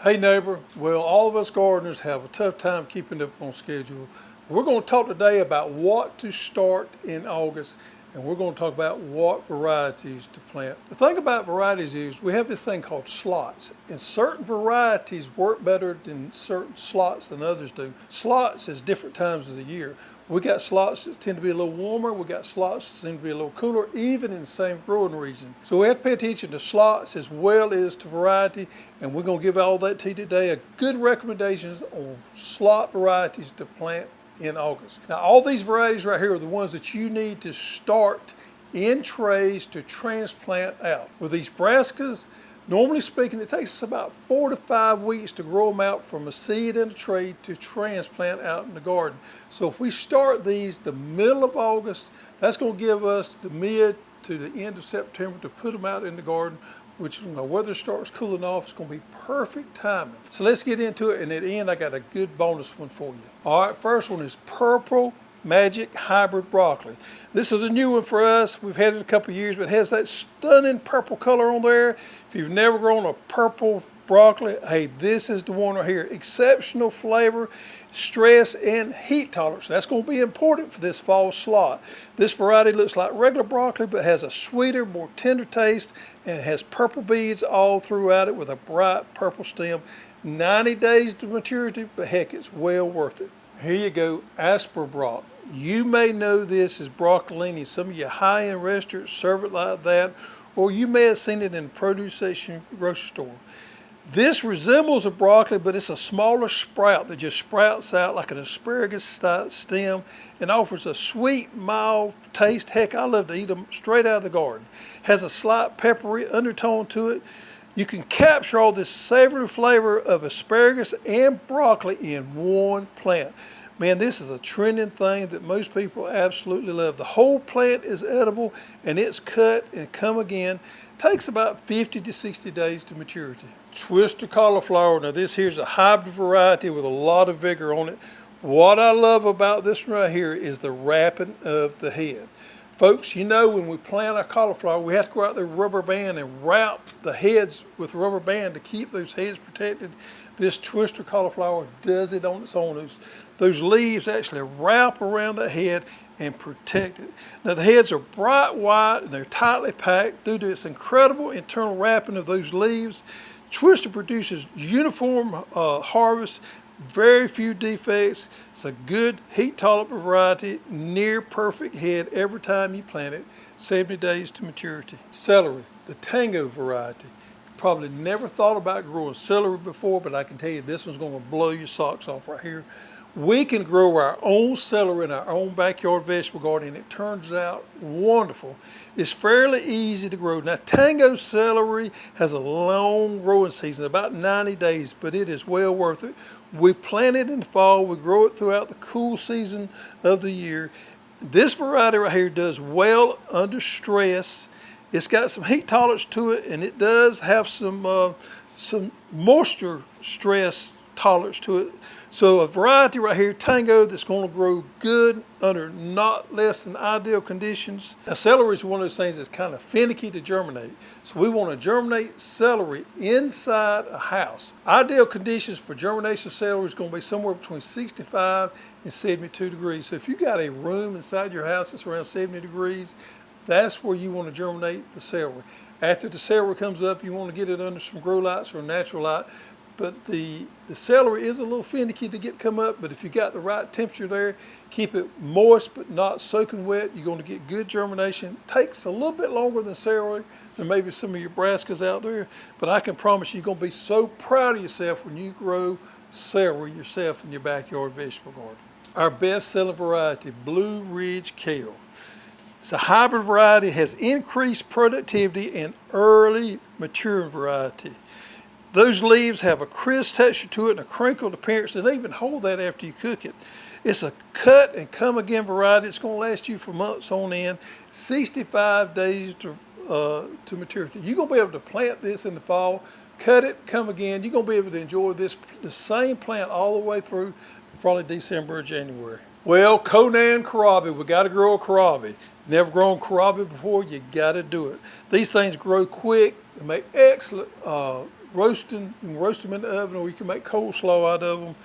Hey neighbor, well all of us gardeners have a tough time keeping up on schedule. We're going to talk today about what to start in August, and we're going to talk about what varieties to plant. The thing about varieties is we have this thing called slots, and certain varieties work better than certain slots than others do. Slots is different times of the year. We got slots that tend to be a little warmer, we got slots that seem to be a little cooler, even in the same growing region. So we have to pay attention to slots as well as to variety, and we're going to give all that to you today. A good recommendations on slot varieties to plant in August. Now all these varieties right here are the ones that you need to start in trays to transplant out. With these brassicas, normally speaking, it takes us about 4 to 5 weeks to grow them out from a seed in a tray to transplant out in the garden. So if we start these the middle of August, that's going to give us the mid to the end of September to put them out in the garden, which when the weather starts cooling off, it's going to be perfect timing. So let's get into it, and at the end I got a good bonus one for you. All right, first one is Purple Magic Hybrid Broccoli. This is a new one for us. We've had it a couple of years, but it has that stunning purple color on there. If you've never grown a purple broccoli, hey, this is the one right here. Exceptional flavor, stress, and heat tolerance. That's going to be important for this fall slot. This variety looks like regular broccoli, but has a sweeter, more tender taste, and it has purple beads all throughout it with a bright purple stem. 90 days to maturity, but heck, it's well worth it. Here you go, Aspabroc. You may know this as broccolini. Some of your high-end restaurants serve it like that, or you may have seen it in the produce section grocery store. This resembles a broccoli, but it's a smaller sprout that just sprouts out like an asparagus stem and offers a sweet, mild taste. Heck, I love to eat them straight out of the garden. Has a slight peppery undertone to it. You can capture all this savory flavor of asparagus and broccoli in one plant. Man, this is a trending thing that most people absolutely love. The whole plant is edible, and it's cut and come again. Takes about 50 to 60 days to maturity. Twister cauliflower. Now this here's a hybrid variety with a lot of vigor on it. What I love about this one right here is the wrapping of the head. Folks, you know when we plant our cauliflower, we have to go out there with rubber band and wrap the heads with rubber band to keep those heads protected. This twister cauliflower does it on its own. Those leaves actually wrap around the head and protect it. Now the heads are bright white and they're tightly packed due to its incredible internal wrapping of those leaves. Twister produces uniform harvest, very few defects. It's a good heat tolerant variety, near perfect head every time you plant it, 70 days to maturity. Celery, the Tango variety. Probably never thought about growing celery before, but I can tell you this one's going to blow your socks off right here. We can grow our own celery in our own backyard vegetable garden, and it turns out wonderful. It's fairly easy to grow. Now, Tango celery has a long growing season, about 90 days, but it is well worth it. We plant it in the fall. We grow it throughout the cool season of the year. This variety right here does well under stress. It's got some heat tolerance to it, and it does have some moisture stress tolerance to it. So a variety right here, Tango, that's going to grow good under not less than ideal conditions. Now celery is one of those things that's kind of finicky to germinate. So we want to germinate celery inside a house. Ideal conditions for germination of celery is going to be somewhere between 65 and 72 degrees. So if you got a room inside your house that's around 70 degrees, that's where you want to germinate the celery. After the celery comes up, you want to get it under some grow lights or natural light. But the celery is a little finicky to come up, but if you got the right temperature there, keep it moist but not soaking wet, you're going to get good germination. Takes a little bit longer than celery than maybe some of your brassicas out there, but I can promise you, you're going to be so proud of yourself when you grow celery yourself in your backyard vegetable garden. Our best-selling variety, Blue Ridge Kale. It's a hybrid variety, has increased productivity and early maturing variety. Those leaves have a crisp texture to it and a crinkled appearance, and they even hold that after you cook it. It's a cut and come again variety. It's going to last you for months on end, 65 days to maturity. You're going to be able to plant this in the fall, cut it, come again. You're going to be able to enjoy the same plant all the way through probably December or January. Well, Konan Kohlrabi, we got to grow a kohlrabi. Never grown kohlrabi before, you got to do it. These things grow quick, they make excellent roasting. You can roast them in the oven, or you can make coleslaw out of them.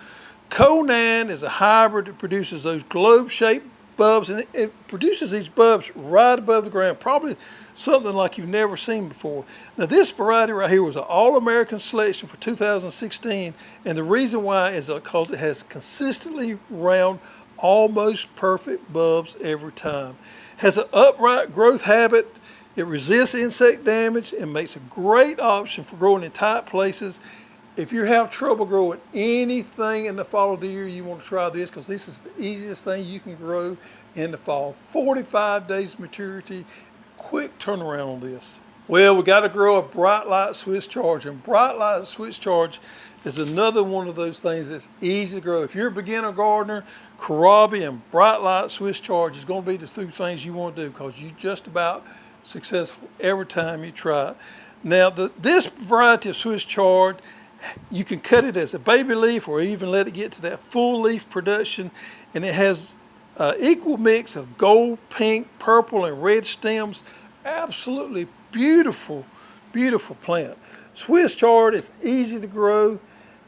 Konan is a hybrid that produces those globe-shaped bulbs, and it produces these bulbs right above the ground, probably something like you've never seen before. Now this variety right here was an All-American selection for 2016, and the reason why is because it has consistently round, almost perfect bulbs every time. Has an upright growth habit, it resists insect damage, and makes a great option for growing in tight places. If you have trouble growing anything in the fall of the year, you want to try this, because this is the easiest thing you can grow in the fall. 45 days maturity, quick turnaround on this. Well, we got to grow a Bright Light Swiss Chard, and Bright Light Swiss Chard is another one of those things that's easy to grow. If you're a beginner gardener, Kohlrabi and Bright Light Swiss Chard is going to be the two things you want to do, because you're just about successful every time you try it. Now, this variety of Swiss Chard, you can cut it as a baby leaf or even let it get to that full leaf production, and it has equal mix of gold, pink, purple, and red stems. Absolutely beautiful, beautiful plant. Swiss Chard is easy to grow,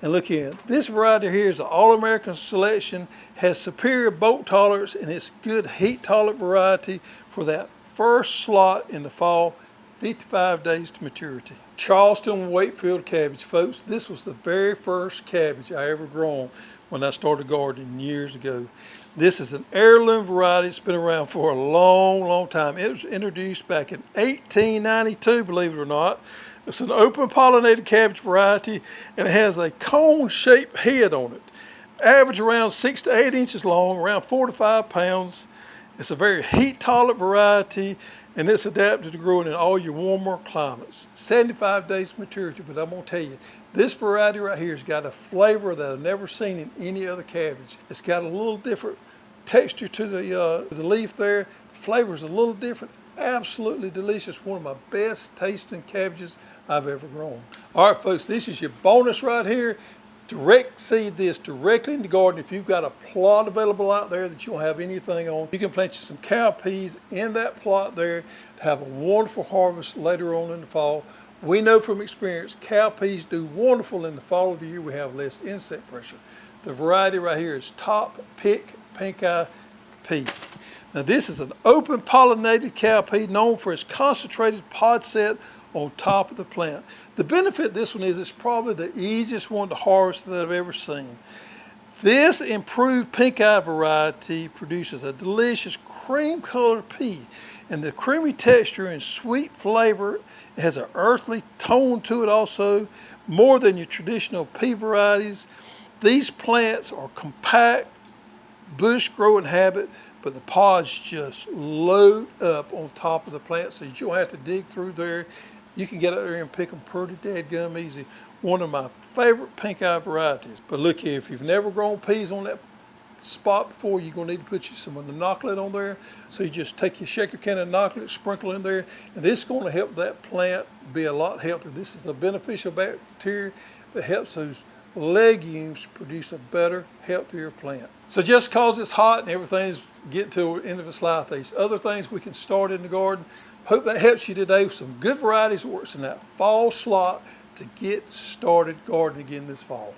and look here, this variety here is an All-American selection, has superior bolt tolerance, and it's good heat tolerant variety for that first slot in the fall. 55 days to maturity. Charleston Wakefield cabbage, folks. This was the very first cabbage I ever grown when I started gardening years ago. This is an heirloom variety. It's been around for a long, long time. It was introduced back in 1892, believe it or not. It's an open pollinated cabbage variety, and it has a cone-shaped head on it. Average around 6 to 8 inches long, around 4 to 5 pounds. It's a very heat tolerant variety, and it's adapted to growing in all your warmer climates. 75 days maturity, but I'm gonna tell you, this variety right here has got a flavor that I've never seen in any other cabbage. It's got a little different texture to the leaf there. The flavor is a little different. Absolutely delicious. One of my best tasting cabbages I've ever grown. All right, folks, this is your bonus right here. Direct seed this directly in the garden. If you've got a plot available out there that you don't have anything on, you can plant you some cowpeas in that plot there to have a wonderful harvest later on in the fall. We know from experience, cowpeas do wonderful in the fall of the year. We have less insect pressure. The variety right here is Top Pick Pink Eye Pea. Now this is an open pollinated cowpea known for its concentrated pod set on top of the plant. The benefit of this one is it's probably the easiest one to harvest that I've ever seen. This improved pink eye variety produces a delicious cream colored pea, and the creamy texture and sweet flavor, it has an earthly tone to it also, more than your traditional pea varieties. These plants are compact, bush growing habit, but the pods just load up on top of the plant, so you don't have to dig through there. You can get out there and pick them pretty dadgum easy. One of my favorite pink eye varieties. But look here, if you've never grown peas on that spot before, you're gonna need to put you some inoculant on there. So you just take your shaker can of inoculant, sprinkle in there, and this is gonna help that plant be a lot healthier. This is a beneficial bacteria that helps those legumes produce a better, healthier plant. So just because it's hot and everything's getting to the end of its life, there's other things we can start in the garden. Hope that helps you today with some good varieties that works in that fall slot to get started gardening again this fall.